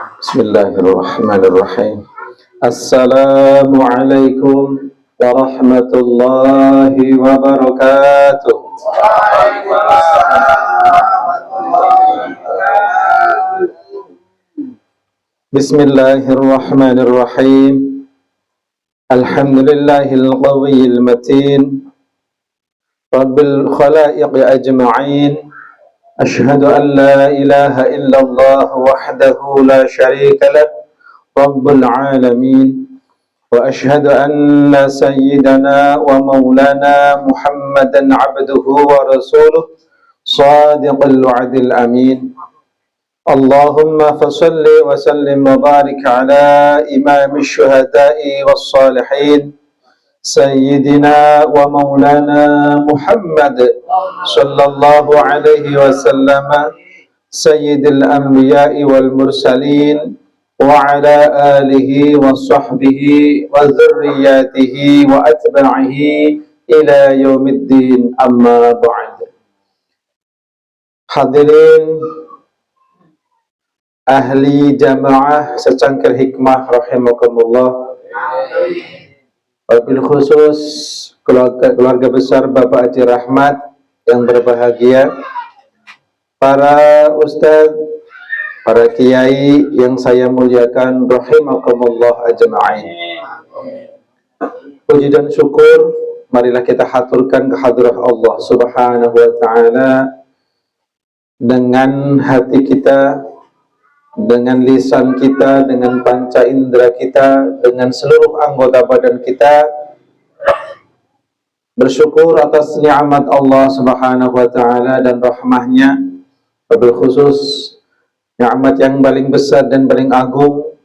Bismillahirrahmanirrahim. Assalamualaikum warahmatullahi wabarakatuh. Bismillahirrahmanirrahim. Alhamdulillahil qawiyil matin, rabbil khalaiq ajma'in. Ashhadu an la ilaha illallah wahdahu la sharika lah, rabbul alamin. Wa ashhadu anna sayyidana wa maulana Muhammadan abduhu wa rasuluh, sadiqul wa'dil amin. Allahumma fasalli wa sallim wa barik ala imam syuhada'i was salihin, Sayyidina wa maulana Muhammad sallallahu alaihi wasallam, Sayyidil anbiya'i wal mursalin, wa ala alihi wa sahbihi wa dzurriyyatihi wa atba'ihi ila yaumiddin, amma ba'd. Hadirin ahli jamaah secangkir hikmah rahimakumullah. Wabil khusus keluarga besar Bapak Haji Rahmat yang berbahagia, para ustadz, para kiai yang saya muliakan rahimakumullah ajma'in. Puji dan syukur marilah kita haturkan kehadirat Allah Subhanahu wa taala dengan hati kita, dengan lisan kita, dengan panca indera kita, dengan seluruh anggota badan kita, bersyukur atas nikmat Allah Subhanahu wa taala dan rahmahnya, wabil khusus nikmat yang paling besar dan paling agung,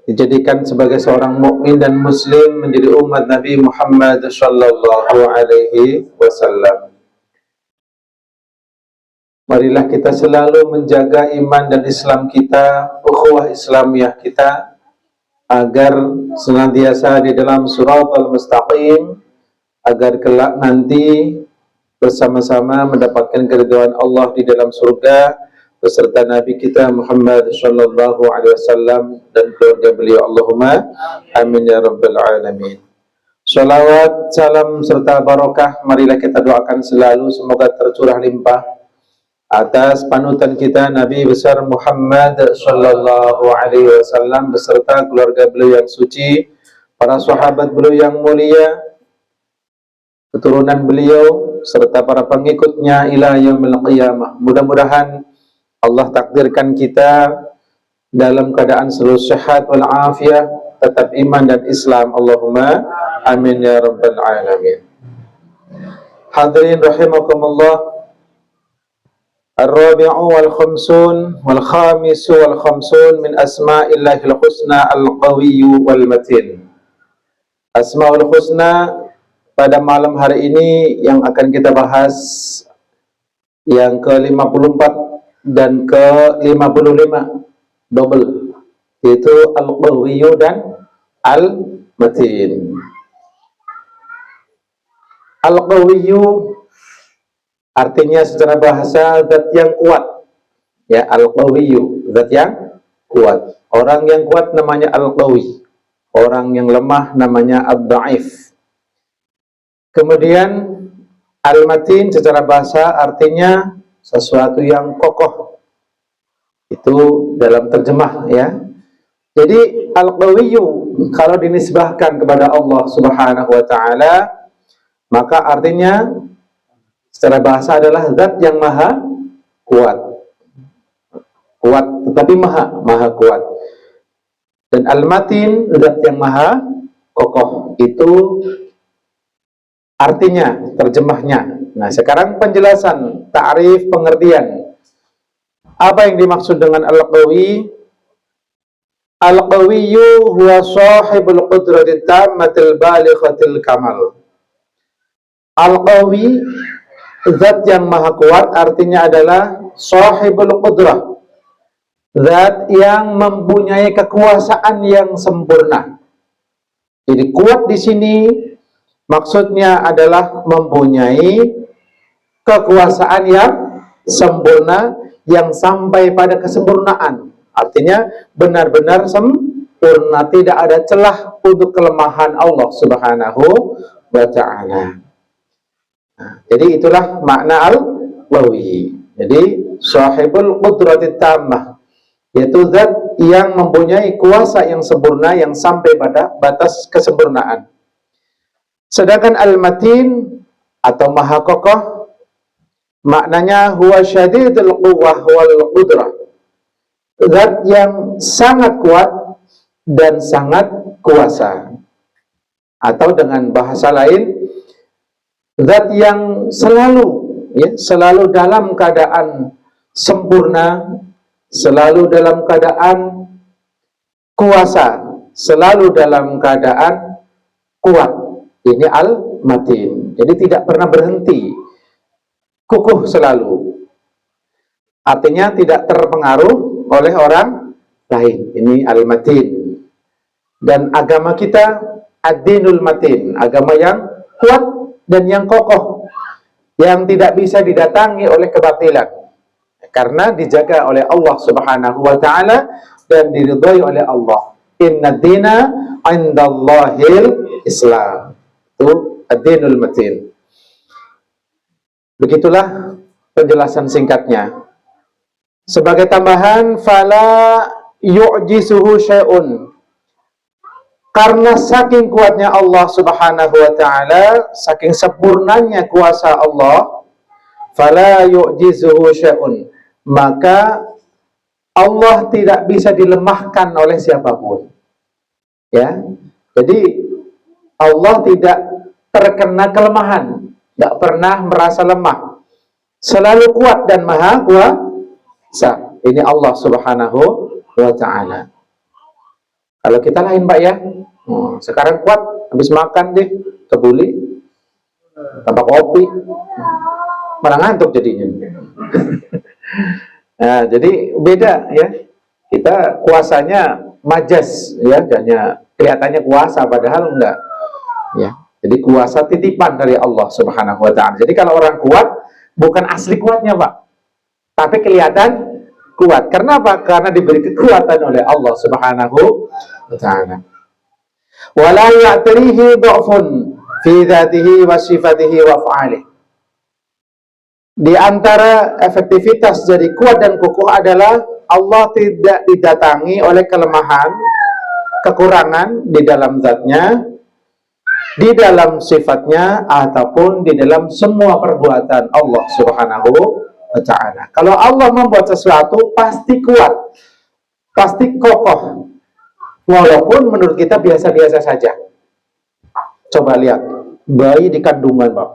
dijadikan sebagai seorang mukmin dan muslim menjadi umat Nabi Muhammad sallallahu alaihi wasallam. Marilah kita selalu menjaga iman dan Islam kita, ukhuwah Islamiyah kita, agar senantiasa di dalam Shiratal Mustaqim, agar kelak nanti bersama-sama mendapatkan keridhaan Allah di dalam surga beserta Nabi kita Muhammad sallallahu alaihi wasallam dan keluarga beliau. Allahumma amin ya rabbal alamin. Salawat, salam serta barakah marilah kita doakan selalu semoga tercurah limpah atas panutan kita Nabi besar Muhammad sallallahu alaihi wasallam beserta keluarga beliau yang suci, para sahabat beliau yang mulia, keturunan beliau serta para pengikutnya ila yaumil qiyamah. Mudah-mudahan Allah takdirkan kita dalam keadaan selalu sehat wal afiyah, tetap iman dan Islam. Allahumma amin ya rabbal alamin. Hadirin rahimakumullah. Ar-rabi'u wal khamsun wal khamisu wal khamsun min asma'illahil husna al-qawiyyu wal matin. Asma'ul husna pada malam hari ini yang akan kita bahas yang ke-54 dan ke-55 double, yaitu al-qawiyyu dan al-matin. Al-qawiyyu artinya secara bahasa zat yang kuat, ya, al-qawiyyu, zat yang kuat. Orang yang kuat namanya al-qawi, orang yang lemah namanya ad-dhaif. Kemudian al-matin secara bahasa artinya sesuatu yang kokoh. Itu dalam terjemah, ya. Jadi al-qawiyyu kalau dinisbahkan kepada Allah Subhanahu wa taala, maka artinya secara bahasa adalah zat yang maha kuat. Kuat tetapi maha kuat. Dan al-matin, zat yang maha kokoh. Itu artinya, terjemahnya. Nah, sekarang penjelasan, ta'rif, pengertian. Apa yang dimaksud dengan al-qawi? Al-qawiyyu huwa sahibul qudratit tammatil balighatil kamal. Al-qawi, zat yang maha kuat, artinya adalah sahibul qudrah, zat yang mempunyai kekuasaan yang sempurna. Jadi kuat di sini maksudnya adalah mempunyai kekuasaan yang sempurna, yang sampai pada kesempurnaan. Artinya benar-benar sempurna, tidak ada celah untuk kelemahan Allah Subhanahu wa ta'ala. Nah, jadi itulah makna al-qawi. Jadi sahibul qudratit tammah, yaitu zat yang mempunyai kuasa yang sempurna yang sampai pada batas kesempurnaan. Sedangkan al-matin atau maha kokoh maknanya huwa syadidul quwwah wal qudrah, zat yang sangat kuat dan sangat kuasa. Atau dengan bahasa lain, zat yang selalu dalam keadaan sempurna, selalu dalam keadaan kuasa, selalu dalam keadaan kuat. Ini al-matin. Jadi tidak pernah berhenti, kukuh selalu. Artinya tidak terpengaruh oleh orang lain. Ini al-matin. Dan agama kita ad-dinul matin, agama yang kuat dan yang kokoh, yang tidak bisa didatangi oleh kebatilan, karena dijaga oleh Allah Subhanahu wa ta'ala dan diridhai oleh Allah. Inna dina indallahil Islam. Itu ad-dinul matin. Begitulah penjelasan singkatnya. Sebagai tambahan, fala yu'jisuhu syai'un. Karena saking kuatnya Allah Subhanahu wa ta'ala, saking sempurnanya kuasa Allah, fala yu'jizuhu syai'un, maka Allah tidak bisa dilemahkan oleh siapapun. Ya. Jadi Allah tidak terkena kelemahan, tidak pernah merasa lemah. Selalu kuat dan maha kuasa. Ini Allah Subhanahu wa ta'ala. Kalau kita lain, Pak, ya. Sekarang kuat, habis makan deh kebuli tanpa kopi, malah ngantuk jadinya. Nah, jadi beda ya. Kita kuasanya majas ya, hanya kelihatannya kuasa padahal enggak. Ya. Jadi kuasa titipan dari Allah Subhanahu wa ta'ala. Jadi kalau orang kuat bukan asli kuatnya, Pak, tapi kelihatan kuat. Karena apa? Karena diberi kekuatan oleh Allah Subhanahu wa ta'ala. Wala ya'tarihi dha'fun fi dzatihi wa sifatihi wa af'alihi. Di antara efektivitas jadi kuat dan kokoh adalah Allah tidak didatangi oleh kelemahan, kekurangan di dalam zatnya, di dalam sifatnya, ataupun di dalam semua perbuatan Allah Subhanahu wa ta'ala. Kalau Allah membuat sesuatu pasti kuat, pasti kokoh, walaupun menurut kita biasa-biasa saja. Coba lihat bayi di kandungan, Pak.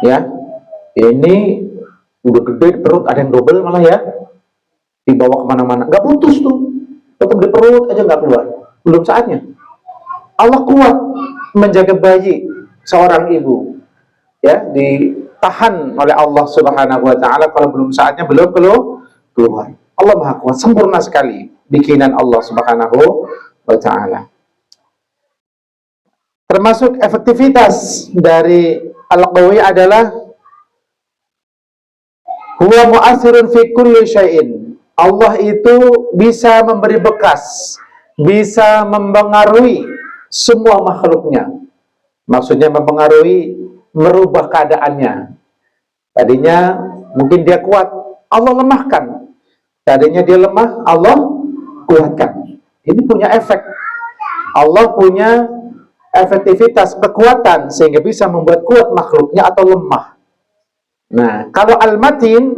Ya, ini udah gede perut, ada yang double malah ya, dibawa kemana-mana, nggak putus tuh, tetap di perut aja nggak keluar. Belum saatnya. Allah kuat menjaga bayi seorang ibu, ya, ditahan oleh Allah Subhanahu wa ta'ala kalau belum saatnya, belum keluar. Allah Maha Kuat, sempurna sekali bikinan Allah Subhanahu wa ta'ala. Termasuk efektivitas dari al-qawi adalah huwa mu'athirun fi kulli syai'in. Allah itu bisa memberi bekas, bisa mempengaruhi semua makhluknya. Maksudnya mempengaruhi, merubah keadaannya. Tadinya mungkin dia kuat, Allah lemahkan. Tadinya dia lemah, Allah kuatkan. Ini punya efek. Allah punya efektivitas, kekuatan, sehingga bisa membuat kuat makhluknya atau lemah. Nah, kalau al-matin,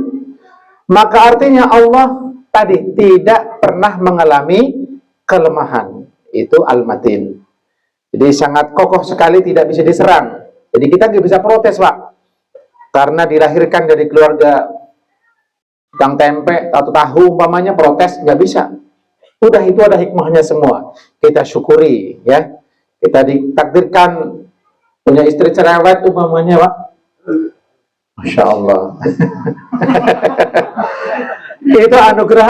maka artinya Allah tadi tidak pernah mengalami kelemahan. Itu al-matin. Jadi sangat kokoh sekali, tidak bisa diserang. Jadi kita nggak bisa protes, Pak. Karena dilahirkan dari keluarga tukang tempe atau tahu umpamanya, protes nggak bisa. Udah, itu ada hikmahnya semua. Kita syukuri ya. Kita ditakdirkan punya istri cerewet umpamanya, Pak. Masya Allah. Itu anugerah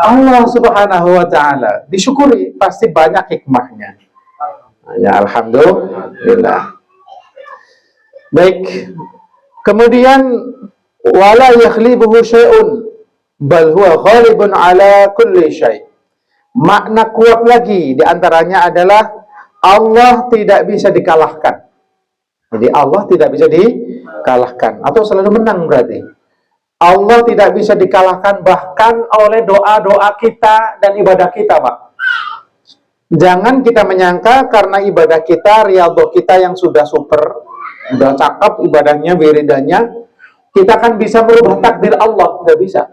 Allah Subhanahu wa ta'ala. Disyukuri, pasti banyak hikmahnya. Ya, alhamdulillah. Baik. Kemudian wala yakhlibuhu syai'un, bal huwa ghalibun ala kulli syai'. Makna kuat lagi diantaranya adalah Allah tidak bisa dikalahkan. Jadi Allah tidak bisa dikalahkan atau selalu menang berarti. Allah tidak bisa dikalahkan bahkan oleh doa-doa kita dan ibadah kita, Pak. Jangan kita menyangka karena ibadah kita, riyadhah kita yang sudah super, sudah cakep ibadahnya, wiridannya, kita akan bisa merubah takdir Allah. Tidak bisa.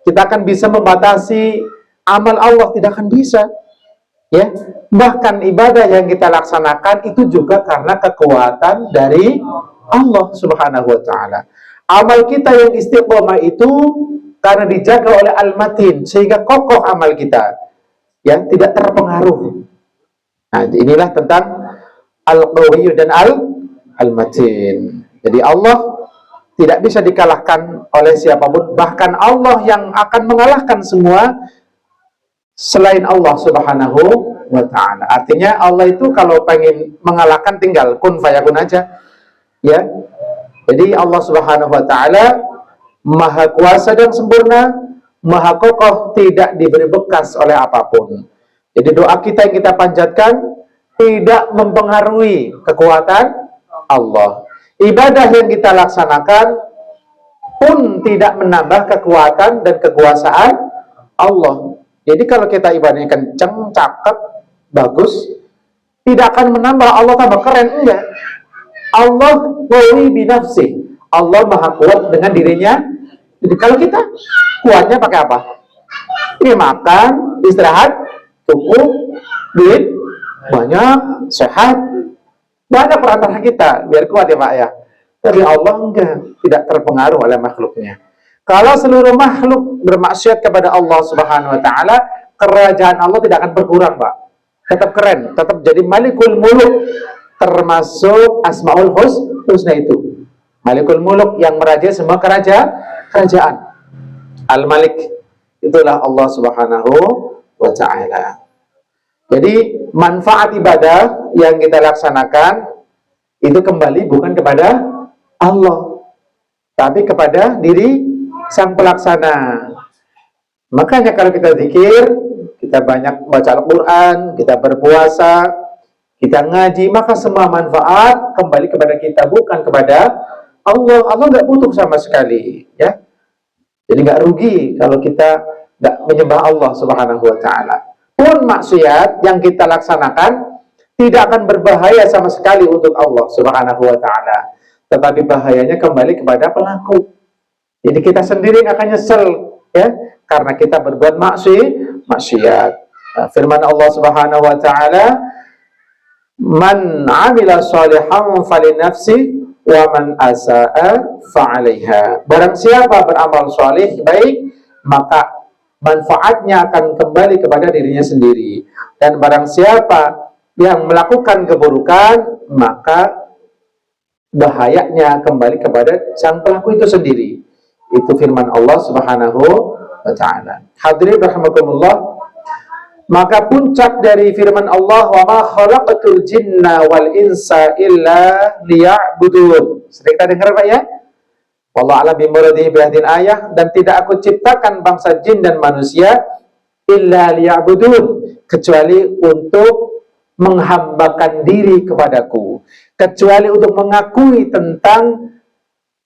Kita akan bisa membatasi amal Allah, tidak akan bisa. Ya, bahkan ibadah yang kita laksanakan itu juga karena kekuatan dari Allah Subhanahu wa taala. Amal kita yang istiqomah itu karena dijaga oleh Al-Matin sehingga kokoh amal kita, ya, tidak terpengaruh. Nah, inilah tentang Al-Qawiyyu dan Al-Matin. Jadi Allah tidak bisa dikalahkan oleh siapapun, bahkan Allah yang akan mengalahkan semua selain Allah Subhanahu wa ta'ala. Artinya Allah itu kalau pengen mengalahkan tinggal kun fayakun aja, ya. Jadi Allah Subhanahu wa ta'ala maha kuasa dan sempurna, maha kokoh, tidak diberi bekas oleh apapun. Jadi doa kita yang kita panjatkan tidak mempengaruhi kekuatan Allah. Ibadah yang kita laksanakan pun tidak menambah kekuatan dan kekuasaan Allah. Jadi kalau kita ibadahnya kenceng, cakep, bagus, tidak akan menambah Allah tambah keren, enggak. Allah qawi binafsi. Allah maha kuat dengan dirinya. Jadi kalau kita kuatnya pakai apa? Ini makan, istirahat, cukup, duit banyak, sehat, banyak perantara kita biar kuat ya Pak ya. Tapi Allah enggak, tidak terpengaruh oleh makhluknya. Kalau seluruh makhluk bermaksiat kepada Allah Subhanahu wa taala, kerajaan Allah tidak akan berkurang, Pak. Tetap keren, tetap jadi Malikul Muluk, termasuk Asmaul Husna itu. Malikul Muluk yang merajai semua kerajaan. Al-Malik, itulah Allah Subhanahu wa taala. Jadi manfaat ibadah yang kita laksanakan itu kembali bukan kepada Allah, tapi kepada diri sang pelaksana. Makanya kalau kita zikir, kita banyak baca Al-Quran, kita berpuasa, kita ngaji, maka semua manfaat kembali kepada kita, bukan kepada Allah. Allah nggak butuh sama sekali, ya. Jadi nggak rugi kalau kita nggak menyembah Allah Subhanahu wa taala. Pun maksiat yang kita laksanakan tidak akan berbahaya sama sekali untuk Allah Subhanahu wa taala. Tetapi bahayanya kembali kepada pelaku. Jadi kita sendiri akan nyesel, ya, karena kita berbuat maksiat. Nah, firman Allah Subhanahu wa taala, "Man 'amila shalihan falinafsi wa man asaa fa'alaiha." Barang siapa beramal saleh baik, maka manfaatnya akan kembali kepada dirinya sendiri. Dan barang siapa yang melakukan keburukan, maka bahayanya kembali kepada sang pelaku itu sendiri. Itu firman Allah Subhanahu wa ta'ala. Hadirin rahimakumullah, maka puncak dari firman Allah, "Wa ma khalaqatul jinna wal insa illa liya'budun." Sering kita dengar Pak ya? Wallahu a'lam bimuradihi bihadhihi ayah, dan tidak aku ciptakan bangsa jin dan manusia illa liya'budun, kecuali untuk menghambakan diri kepadaku, kecuali untuk mengakui tentang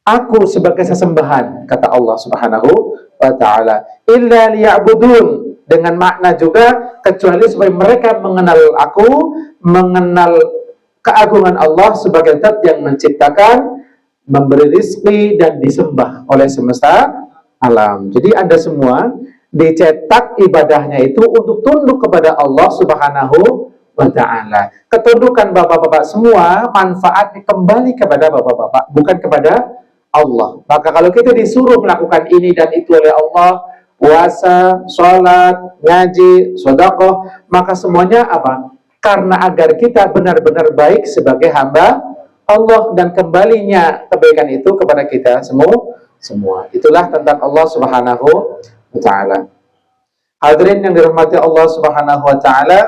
aku sebagai sesembahan, kata Allah Subhanahu wa ta'ala. Illa liya'budun, dengan makna juga kecuali supaya mereka mengenal aku, mengenal keagungan Allah sebagai zat yang menciptakan, memberi rizki, dan disembah oleh semesta alam. Jadi Anda semua dicetak ibadahnya itu untuk tunduk kepada Allah Subhanahu wa ta'ala. Ketundukan bapak-bapak semua manfaatnya kembali kepada bapak-bapak, bukan kepada Allah. Maka kalau kita disuruh melakukan ini dan itu oleh Allah, puasa, sholat, ngaji, sedekah, maka semuanya apa? Karena agar kita benar-benar baik sebagai hamba Allah, dan kembalinya kebaikan itu kepada kita semua. Itulah tentang Allah Subhanahu wa ta'ala. Hadirin yang dirahmati Allah Subhanahu wa ta'ala,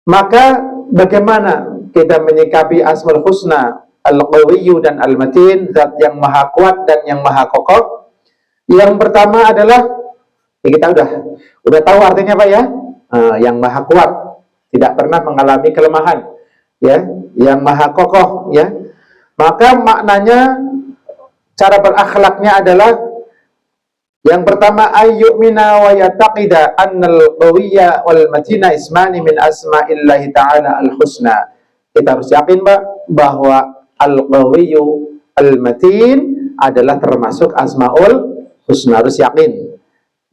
maka bagaimana kita menyikapi Asmaul Husna, Al-Qawiyyu dan Al-Matin, zat yang maha kuat dan yang maha kokoh, Yang pertama adalah kita udah tahu artinya Pak ya, yang maha kuat, tidak pernah mengalami kelemahan, ya, yang maha kokoh, ya. Maka maknanya cara berakhlaknya adalah yang pertama ayyumina wa yataqida annal qawiyya wal matina ismani min asma'illahi ta'ala al-husna. Kita harus yakin Pak bahwa al-qawiyyu al-matin adalah termasuk asmaul husna, harus yakin.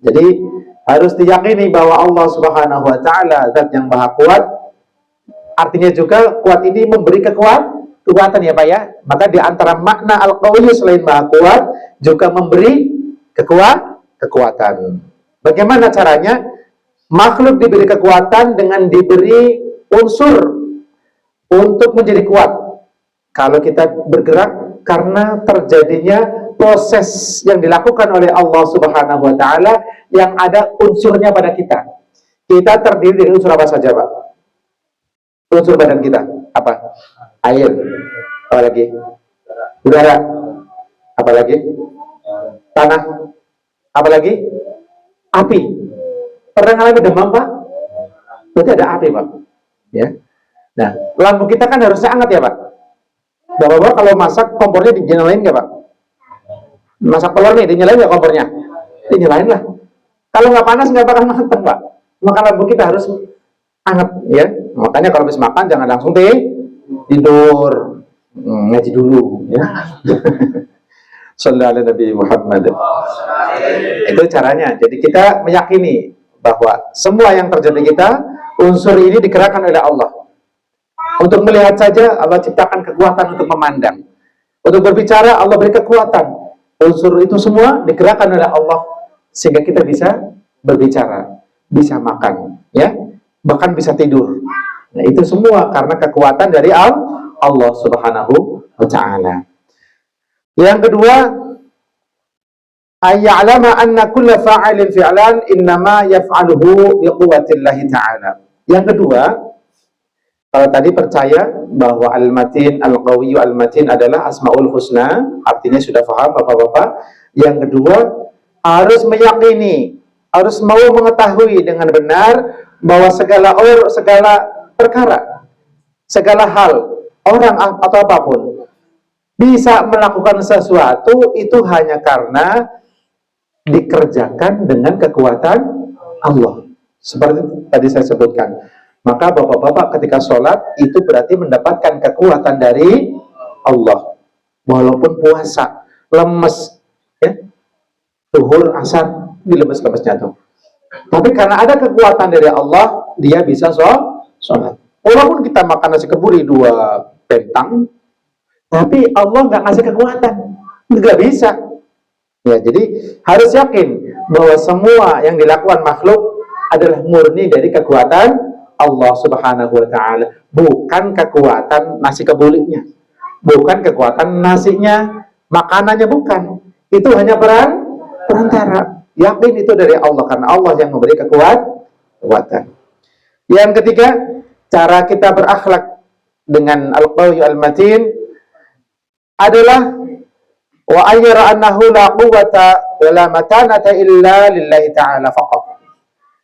Jadi harus diyakini bahwa Allah Subhanahu wa taala zat yang maha kuat. Artinya juga kuat ini memberi kekuatan ya Pak ya. Maka di antara makna al-qawiyyu selain maha kuat juga memberi kekuatan. Bagaimana caranya? Makhluk diberi kekuatan dengan diberi unsur untuk menjadi kuat. Kalau kita bergerak karena terjadinya proses yang dilakukan oleh Allah Subhanahu wa taala yang ada unsurnya pada kita. Kita terdiri dari unsur apa saja, Pak? Unsur badan kita apa? Air. Apa lagi? Udara. Apa lagi? Tanah. Apa lagi? Api. Pernah ngalami demam, Pak? Berarti ada api, Pak. Ya. Nah, lampu kita kan harusnya hangat ya, Pak. Bapak-bapak kalau masak kompornya dinyalain nggak, Pak? Masak telur nih, dinyalain nggak kompornya? Dinyalain lah. Kalau nggak panas nggak bakal matang, Pak. Maka lampu kita harus hangat, ya. Makanya kalau habis makan jangan langsung tidur, ngaji dulu, ya. Sallallahu alaihi Nabi Muhammad. Itu caranya. Jadi kita meyakini bahwa semua yang terjadi kita, unsur ini digerakkan oleh Allah. Untuk melihat saja Allah ciptakan kekuatan untuk memandang. Untuk berbicara Allah beri kekuatan. Unsur itu semua digerakkan oleh Allah sehingga kita bisa berbicara, bisa makan, ya, bahkan bisa tidur. Nah, itu semua karena kekuatan dari Allah Subhanahu wa taala. Yang kedua, ayya'lama anna kulla fa'ilin fi'lan innama yaf'aluhu biquwwatillahi ta'ala. Yang kedua, kalau tadi percaya bahwa al-matin, al-qawiyyu al-matin adalah asmaul husna, artinya sudah paham Bapak-bapak. Yang kedua, harus meyakini, harus mau mengetahui dengan benar bahwa segala perkara, segala hal, orang atau apapun bisa melakukan sesuatu itu hanya karena dikerjakan dengan kekuatan Allah. Seperti tadi saya sebutkan. Maka bapak-bapak ketika sholat itu berarti mendapatkan kekuatan dari Allah. Walaupun puasa, lemes, ya, zuhur, asar, dilemes-lemesnya tuh. Tapi karena ada kekuatan dari Allah, dia bisa sholat. Walaupun kita makan nasi kebuli 2 pentang, tapi Allah nggak ngasih kekuatan, nggak bisa. Ya, jadi harus yakin bahwa semua yang dilakukan makhluk adalah murni dari kekuatan Allah Subhanahu wa taala, bukan kekuatan nasi kebulinya, bukan kekuatan nasinya, makanannya bukan. Itu hanya perantara. Yakin itu dari Allah karena Allah yang memberi kekuatan. Yang ketiga, cara kita berakhlak dengan al-qawiyyu al-matin adalah wa ayyara annahu la quwwata wa la matanata illa lillahi ta'ala faqat.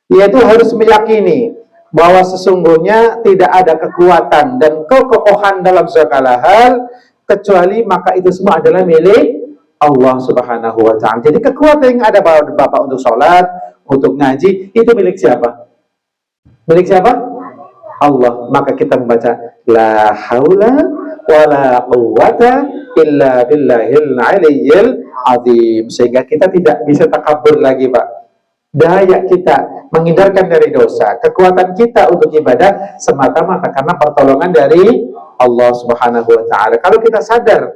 Yaitu harus meyakini bahwa sesungguhnya tidak ada kekuatan dan kekokohan dalam segala hal kecuali maka itu semua adalah milik Allah Subhanahu wa taala. Jadi kekuatan yang ada Bapak untuk sholat, untuk ngaji, itu milik siapa? Milik siapa? Allah. Maka kita membaca la haula wala quwwata illa billahil aliyyil azim, sehingga kita tidak bisa takabur lagi, Pak. Daya kita menghindarkan dari dosa, kekuatan kita untuk ibadah semata-mata karena pertolongan dari Allah Subhanahu wa taala. Kalau kita sadar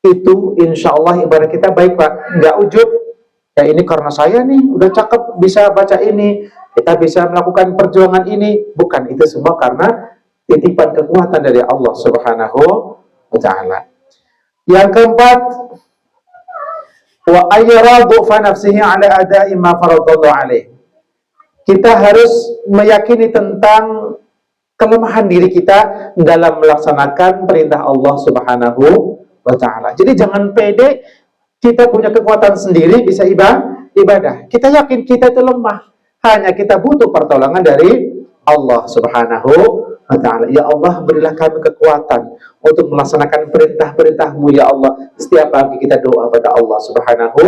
itu, insya Allah ibadah kita baik, Pak. Nggak ujub, ya ini karena saya nih udah cakep bisa baca ini, kita bisa melakukan perjuangan ini. Bukan, itu semua karena titipan kekuatan dari Allah Subhanahu wa taala. Yang keempat, wa ayyaradu fa nafsihi ala ada'i ma faradallahu alaih. Kita harus meyakini tentang kelemahan diri kita dalam melaksanakan perintah Allah Subhanahu wa taala. Jadi jangan pede kita punya kekuatan sendiri bisa ibadah. Kita yakin kita itu lemah, hanya kita butuh pertolongan dari Allah Subhanahu wa ta'ala. Ya Allah, berilah kami kekuatan untuk melaksanakan perintah-perintah-Mu ya Allah. Setiap pagi kita doa pada Allah Subhanahu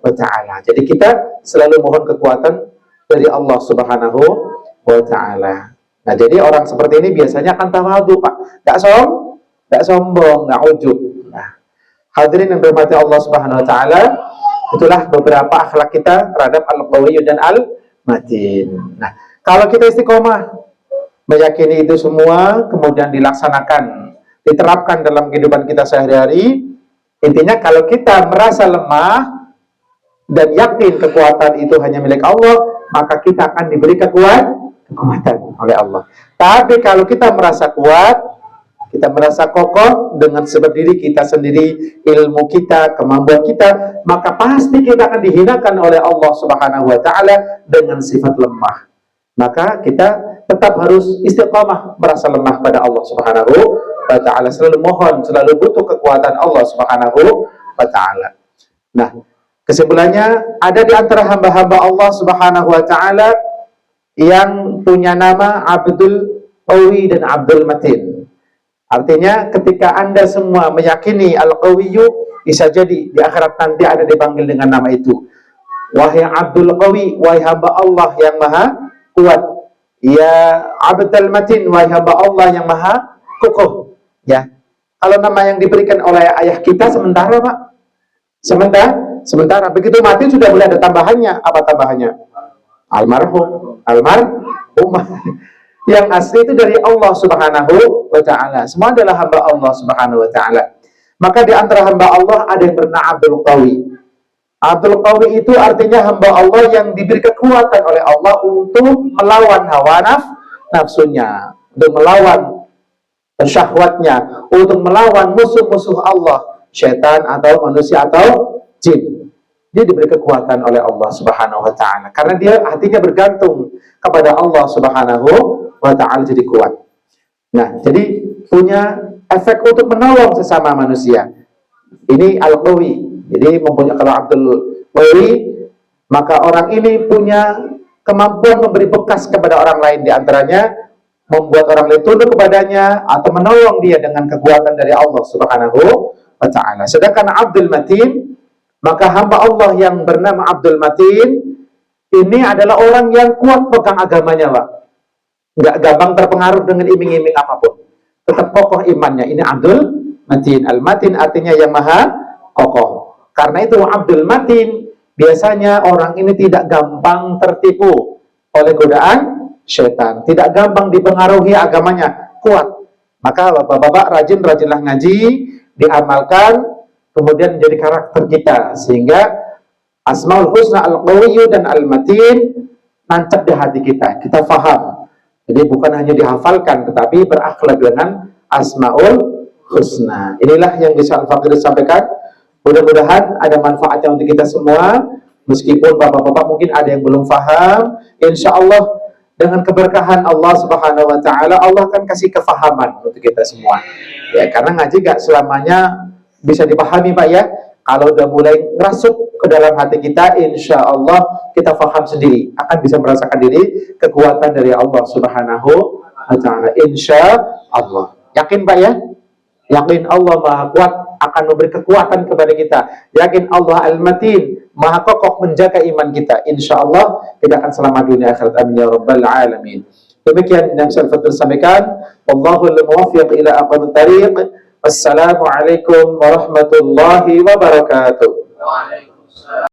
wa ta'ala. Jadi kita selalu mohon kekuatan dari Allah Subhanahu wa ta'ala. Nah, jadi orang seperti ini biasanya akan tawadhu, Pak. Enggak sombong, enggak ujub. Nah, hadirin yang berhormati Allah Subhanahu wa ta'ala, itulah beberapa akhlak kita terhadap al-qawiyyu dan al-matin. Nah, kalau kita istiqomah meyakini itu semua, kemudian dilaksanakan, diterapkan dalam kehidupan kita sehari-hari, intinya kalau kita merasa lemah dan yakin kekuatan itu hanya milik Allah, maka kita akan diberi kekuatan oleh Allah. Tapi kalau kita merasa kuat, kita merasa kokoh dengan sebab diri kita sendiri, ilmu kita, kemampuan kita, maka pasti kita akan dihinakan oleh Allah Subhanahu wa ta'ala dengan sifat lemah. Maka kita tetap harus istiqamah, merasa lemah pada Allah Subhanahu wa ta'ala, selalu mohon, selalu butuh kekuatan Allah Subhanahu wa ta'ala. Nah, kesimpulannya, ada di antara hamba-hamba Allah Subhanahu wa ta'ala yang punya nama Abdul Qawi dan Abdul Matin. Artinya ketika Anda semua meyakini Al-Qawiyyu, bisa jadi di akhirat nanti ada dipanggil dengan nama itu. Wahai Abdul Qawi, wahai hamba Allah yang maha kuat. Ya Abdul Matin, wahai hamba Allah yang maha kokoh. Ya, kalau nama yang diberikan oleh ayah kita sementara, Pak. Sementara. Begitu mati sudah boleh ada tambahannya. Apa tambahannya? Almarhumah. Yang asli itu dari Allah Subhanahu wa ta'ala. Semua adalah hamba Allah Subhanahu wa ta'ala. Maka di antara hamba Allah ada yang bernama Abdul Qawi. Abdul Qawi itu artinya hamba Allah yang diberi kekuatan oleh Allah untuk melawan hawa nafsunya, untuk melawan syahwatnya, untuk melawan musuh-musuh Allah, syaitan atau manusia atau jin. Dia diberi kekuatan oleh Allah Subhanahu wa ta'ala karena dia hatinya bergantung kepada Allah Subhanahu wa ta'ala, jadi kuat. Nah, jadi punya efek untuk menolong sesama manusia. Ini Al-Qawi. Jadi mempunyai, kalau Abdul Qawi, maka orang ini punya kemampuan memberi bekas kepada orang lain, di antaranya membuat orang lain tunduk kepadanya atau menolong dia dengan kekuatan dari Allah Subhanahu wa ta'ala. Sedangkan Abdul Matin, maka hamba Allah yang bernama Abdul Matin ini adalah orang yang kuat pegang agamanya, Pak. Nggak gampang terpengaruh dengan iming-iming apapun. Tetap kokoh imannya. Ini Abdul Matin. Al-Matin artinya yang maha kokoh. Karena itu Abdul Matin, biasanya orang ini tidak gampang tertipu oleh godaan syaitan. Tidak gampang dipengaruhi agamanya. Kuat. Maka bapak-bapak rajinlah ngaji, diamalkan, kemudian menjadi karakter kita, sehingga Asmaul Husna Al-Qawiyyu dan Al-Matin nancap di hati kita, kita faham. Jadi bukan hanya dihafalkan, tetapi berakhlak dengan Asmaul Husna. Inilah yang bisa Al-Faqir sampaikan. Mudah-mudahan ada manfaatnya untuk kita semua. Meskipun bapak-bapak mungkin ada yang belum faham, insya Allah dengan keberkahan Allah Subhanahu wa ta'ala, Allah akan kasih kefahaman untuk kita semua. Ya, karena ngaji gak selamanya bisa dipahami, Pak, ya. Kalau udah mulai ngerasuk ke dalam hati kita, insya Allah kita faham sendiri, akan bisa merasakan diri kekuatan dari Allah Subhanahu wa ta'ala, insya Allah. Yakin, Pak, ya? Yakin Allah maha kuat, akan memberi kekuatan kepada kita. Yakin Allah Al-Matin, maha kokoh menjaga iman kita. Insya Allah kita akan selamat dunia akhirat. Amin ya rabbal alamin. Demikian yang saya sampaikan. Wallahul muwaffiq ila aqwamit thariq. Wassalamualaikum warahmatullahi wabarakatuh.